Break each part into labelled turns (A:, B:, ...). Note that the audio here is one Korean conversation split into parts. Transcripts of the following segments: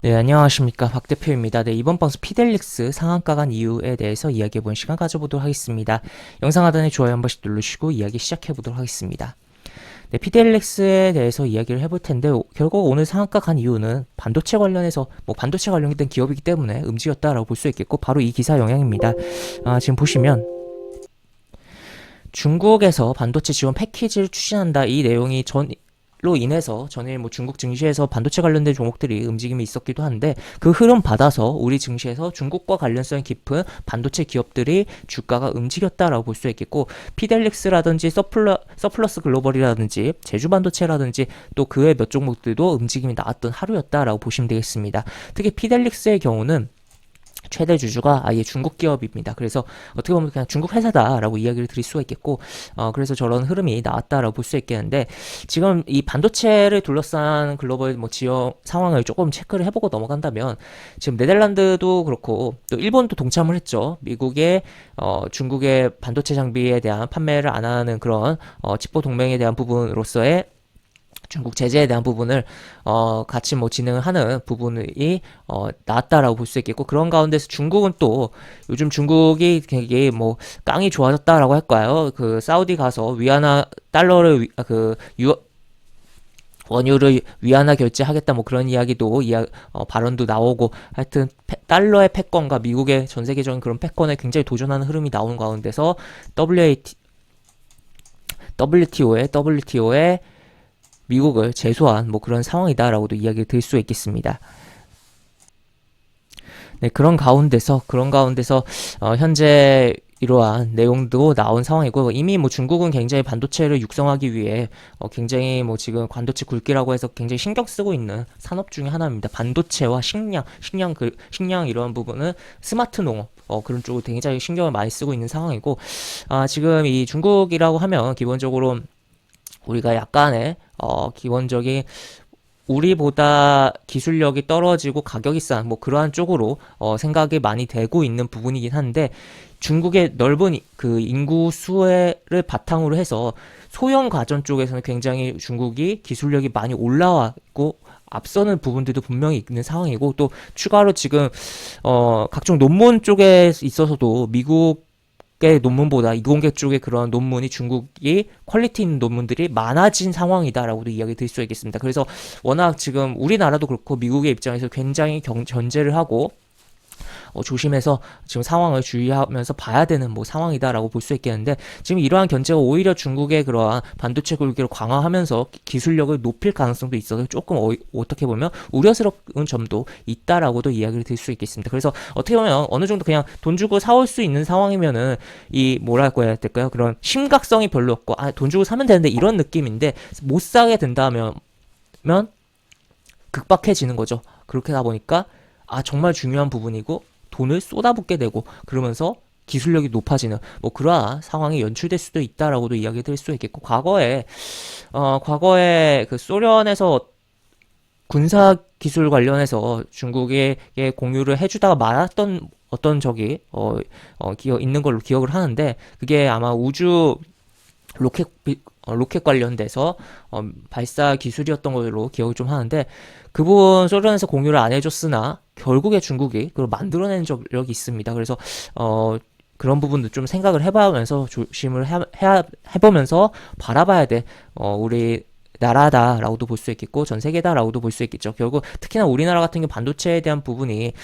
A: 네, 안녕하십니까. 박 대표입니다. 네, 이번 방송 피델릭스 상한가 간 이유에 대해서 이야기해보는 시간 가져보도록 하겠습니다. 영상 하단에 좋아요 한 번씩 누르시고 이야기 시작해보도록 하겠습니다. 네, 피델릭스에 대해서 이야기를 해볼 텐데, 결국 오늘 상한가 간 이유는 반도체 관련해서, 반도체 관련된 기업이기 때문에 움직였다라고 볼 수 있겠고, 바로 이 기사 영향입니다. 지금 보시면, 중국에서 반도체 지원 패키지를 추진한다. 이 내용이 로 인해서 전일 중국 증시에서 반도체 관련된 종목들이 움직임이 있었기도 한데, 그 흐름 받아서 우리 증시에서 중국과 관련성이 깊은 반도체 기업들이 주가가 움직였다라고 볼 수 있겠고, 피델릭스라든지 서플러스 글로벌이라든지 제주반도체라든지 또 그외 몇 종목들도 움직임이 나왔던 하루였다라고 보시면 되겠습니다. 특히 피델릭스의 경우는 최대 주주가 아예 중국 기업입니다. 그래서 어떻게 보면 그냥 중국 회사다라고 이야기를 드릴 수가 있겠고, 그래서 저런 흐름이 나왔다라고 볼 수 있겠는데, 지금 이 반도체를 둘러싼 글로벌 지역 상황을 조금 체크를 해보고 넘어간다면, 지금 네덜란드도 그렇고 또 일본도 동참을 했죠. 미국의 중국의 반도체 장비에 대한 판매를 안 하는 그런 직보 동맹에 대한 부분으로서의 중국 제재에 대한 부분을 같이 진행을 하는 부분이 나왔다라고 볼 수 있겠고, 그런 가운데서 중국은 또 요즘 중국이 되게 깡이 좋아졌다라고 할까요? 그 사우디 가서 위안화 달러를 원유를 위안화 결제하겠다 그런 이야기도 발언도 나오고, 하여튼 달러의 패권과 미국의 전 세계적인 그런 패권에 굉장히 도전하는 흐름이 나오는 가운데서 WTO에 미국을 제소한 그런 상황이다라고도 이야기를 드릴 수 있겠습니다. 네, 그런 가운데서 현재 이러한 내용도 나온 상황이고, 이미 중국은 굉장히 반도체를 육성하기 위해 굉장히 지금 반도체 굵기라고 해서 굉장히 신경 쓰고 있는 산업 중에 하나입니다. 반도체와 식량 이러한 부분은 스마트 농업 그런 쪽으로 굉장히 신경을 많이 쓰고 있는 상황이고, 지금 이 중국이라고 하면 기본적으로 우리가 약간의 기본적인 우리보다 기술력이 떨어지고 가격이 싼 그러한 쪽으로 생각이 많이 되고 있는 부분이긴 한데, 중국의 넓은 그 인구 수를 바탕으로 해서 소형 가전 쪽에서는 굉장히 중국이 기술력이 많이 올라왔고 앞서는 부분들도 분명히 있는 상황이고, 또 추가로 지금 각종 논문 쪽에 있어서도 미국의 논문보다 이공계 쪽의 그런 논문이 중국이 퀄리티 있는 논문들이 많아진 상황이다라고도 이야기 드릴 수 있겠습니다. 그래서 워낙 지금 우리나라도 그렇고 미국의 입장에서 굉장히 견제를 하고 조심해서 지금 상황을 주의하면서 봐야 되는 상황이다라고 볼 수 있겠는데, 지금 이러한 견제가 오히려 중국의 그러한 반도체 굴기를 강화하면서 기술력을 높일 가능성도 있어서 조금 어떻게 보면 우려스러운 점도 있다라고도 이야기를 드릴 수 있겠습니다. 그래서 어떻게 보면 어느 정도 그냥 돈 주고 사올 수 있는 상황이면은 이 뭐랄까 해야 될까요? 그런 심각성이 별로 없고 돈 주고 사면 되는데 이런 느낌인데, 못 사게 된다면 극박해지는 거죠. 그렇게 하다 보니까 정말 중요한 부분이고 돈을 쏟아붓게 되고, 그러면서 기술력이 높아지는 그러한 상황이 연출될 수도 있다라고도 이야기 드릴 수 있겠고, 과거에 그 소련에서 군사 기술 관련해서 중국에게 공유를 해주다가 말았던 어떤 적이 있는 걸로 기억을 하는데, 그게 아마 우주 로켓 관련돼서 발사 기술이었던 걸로 기억을 좀 하는데, 그 부분 소련에서 공유를 안 해줬으나 결국에 중국이 그걸 만들어낸 적이 있습니다. 그래서 그런 부분도 좀 생각을 해보면서 조심을 해보면서 바라봐야 돼. 우리 나라다라고도 볼 수 있겠고 전 세계다라고도 볼 수 있겠죠. 결국 특히나 우리나라 같은 경우 반도체에 대한 부분이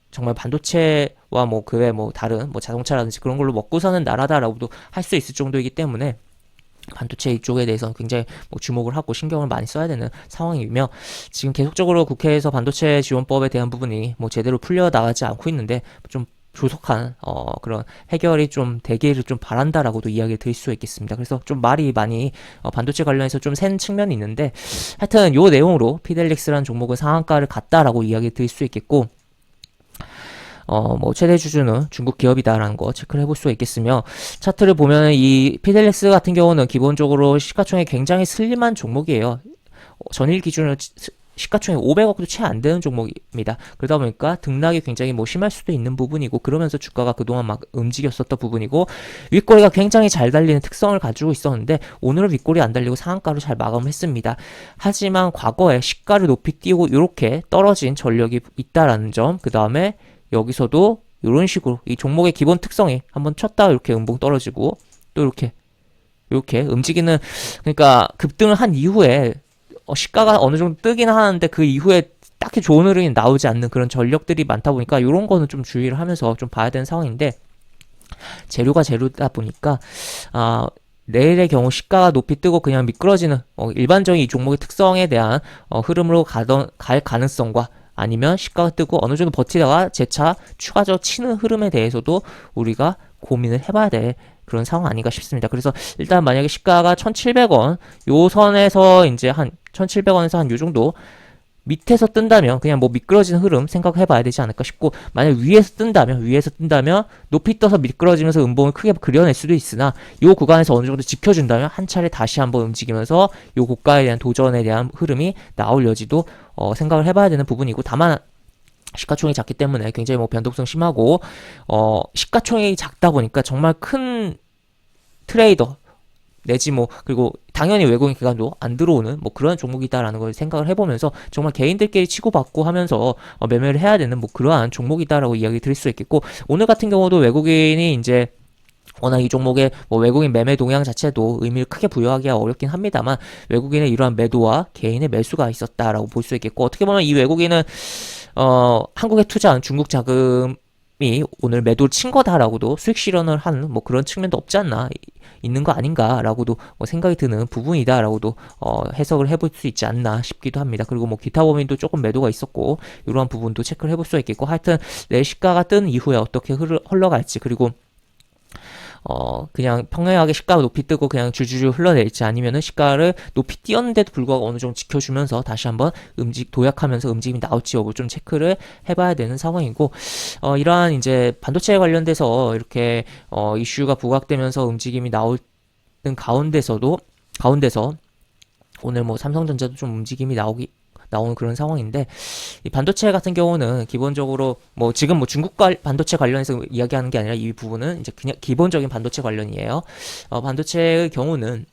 A: 정말 반도체와 그 외 다른 자동차라든지 그런 걸로 먹고 사는 나라다라고도 할 수 있을 정도이기 때문에, 반도체 이쪽에 대해서는 굉장히 주목을 하고 신경을 많이 써야 되는 상황이며, 지금 계속적으로 국회에서 반도체 지원법에 대한 부분이 제대로 풀려나가지 않고 있는데, 좀 조속한 그런 해결이 좀 되기를 좀 바란다라고도 이야기를 드릴 수 있겠습니다. 그래서 좀 말이 많이 반도체 관련해서 좀 센 측면이 있는데, 하여튼 요 내용으로 피델릭스라는 종목은 상한가를 갔다라고 이야기 드릴 수 있겠고, 최대 주주는 중국 기업이다라는 거 체크를 해볼 수가 있겠으며, 차트를 보면 이 피델렉스 같은 경우는 기본적으로 시가총액 굉장히 슬림한 종목이에요. 전일 기준으로 시가총액 500억도 채 안 되는 종목입니다. 그러다 보니까 등락이 굉장히 뭐 심할 수도 있는 부분이고, 그러면서 주가가 그동안 막 움직였었던 부분이고, 윗꼬리가 굉장히 잘 달리는 특성을 가지고 있었는데 오늘은 윗꼬리 안 달리고 상한가로 잘 마감을 했습니다. 하지만 과거에 시가를 높이 띄우고 이렇게 떨어진 전력이 있다라는 점, 그 다음에 여기서도 이런 식으로 이 종목의 기본 특성이 한번 쳤다가 이렇게 음봉 떨어지고 또 이렇게 움직이는, 그러니까 급등을 한 이후에 시가가 어느 정도 뜨긴 하는데 그 이후에 딱히 좋은 흐름이 나오지 않는 그런 전력들이 많다 보니까 이런 거는 좀 주의를 하면서 좀 봐야 되는 상황인데, 재료가 재료다 보니까 내일의 경우 시가가 높이 뜨고 그냥 미끄러지는 일반적인 이 종목의 특성에 대한 흐름으로 갈 가능성과, 아니면 시가가 뜨고 어느 정도 버티다가 재차 추가적으로 치는 흐름에 대해서도 우리가 고민을 해봐야 돼. 그런 상황 아닌가 싶습니다. 그래서 일단 만약에 시가가 1,700원 요 선에서 이제 한 1,700원에서 한 요 정도 밑에서 뜬다면 그냥 뭐 미끄러지는 흐름 생각해 봐야 되지 않을까 싶고, 만약 위에서 뜬다면 높이 떠서 미끄러지면서 음봉을 크게 그려낼 수도 있으나 요 구간에서 어느 정도 지켜준다면 한 차례 다시 한번 움직이면서 요 고가에 대한 도전에 대한 흐름이 나올 여지도 생각을 해봐야 되는 부분이고, 다만 시가총액이 작기 때문에 굉장히 뭐 변동성 심하고 시가총액이 작다 보니까 정말 큰 트레이더 내지 뭐, 그리고 당연히 외국인 기관도 안 들어오는 뭐 그런 종목이다라는 걸 생각을 해보면서 정말 개인들끼리 치고받고 하면서 매매를 해야 되는 뭐 그러한 종목이다라고 이야기 드릴 수 있겠고, 오늘 같은 경우도 외국인이 이제 워낙 이 종목의 뭐 외국인 매매 동향 자체도 의미를 크게 부여하기가 어렵긴 합니다만, 외국인의 이러한 매도와 개인의 매수가 있었다라고 볼 수 있겠고, 어떻게 보면 이 외국인은 한국에 투자한 중국 자금이 오늘 매도를 친 거다라고도 수익 실현을 하는 뭐 그런 측면도 없지 않나, 있는 거 아닌가라고도 뭐 생각이 드는 부분이다라고도 해석을 해볼 수 있지 않나 싶기도 합니다. 그리고 뭐 기타 범위도 조금 매도가 있었고, 이러한 부분도 체크를 해볼 수 있겠고, 하여튼 내 시가가 뜬 이후에 어떻게 흘러갈지, 그리고 그냥 평행하게 시가가 높이 뜨고 그냥 줄줄줄 흘러낼지, 아니면은 시가를 높이 띄었는데도 불구하고 어느 정도 지켜주면서 다시 한번 도약하면서 움직임이 나올지 여부 좀 체크를 해봐야 되는 상황이고, 이러한 이제 반도체에 관련돼서 이렇게 이슈가 부각되면서 움직임이 나오는 가운데서 오늘 뭐 삼성전자도 좀 움직임이 나오는 그런 상황인데, 이 반도체 같은 경우는 기본적으로 뭐 지금 뭐 중국 반도체 관련해서 이야기하는 게 아니라 이 부분은 이제 그냥 기본적인 반도체 관련이에요. 반도체의 경우는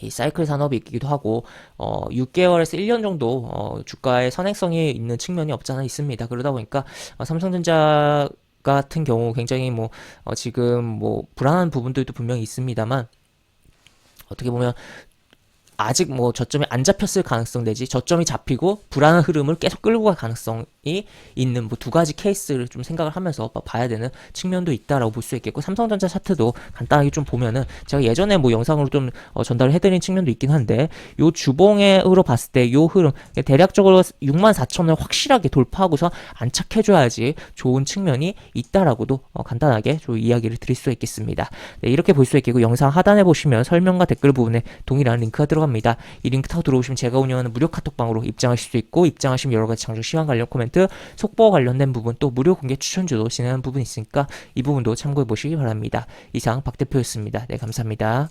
A: 이 사이클 산업이 있기도 하고 6개월에서 1년 정도 주가의 선행성이 있는 측면이 없잖아 있습니다. 그러다 보니까 삼성전자 같은 경우 굉장히 뭐 지금 뭐 불안한 부분들도 분명히 있습니다만, 어떻게 보면 아직 뭐 저점이 안 잡혔을 가능성 내지 저점이 잡히고 불안한 흐름을 계속 끌고 갈 가능성이 있는 뭐 두 가지 케이스를 좀 생각을 하면서 봐야 되는 측면도 있다라고 볼 수 있겠고, 삼성전자 차트도 간단하게 좀 보면은 제가 예전에 뭐 영상으로 좀 전달을 해드린 측면도 있긴 한데, 요 주봉으로 봤을 때 요 흐름 대략적으로 64,000을 확실하게 돌파하고서 안착해줘야지 좋은 측면이 있다라고도 간단하게 좀 이야기를 드릴 수 있겠습니다. 네, 이렇게 볼 수 있겠고, 영상 하단에 보시면 설명과 댓글 부분에 동일한 링크가 들어갑니다. 이 링크 타고 들어오시면 제가 운영하는 무료 카톡방으로 입장하실 수 있고, 입장하시면 여러가지 장중 시황 관련 코멘트, 속보 관련된 부분, 또 무료 공개 추천주도 진행하는 부분이 있으니까 이 부분도 참고해 보시기 바랍니다. 이상 박 대표였습니다. 네, 감사합니다.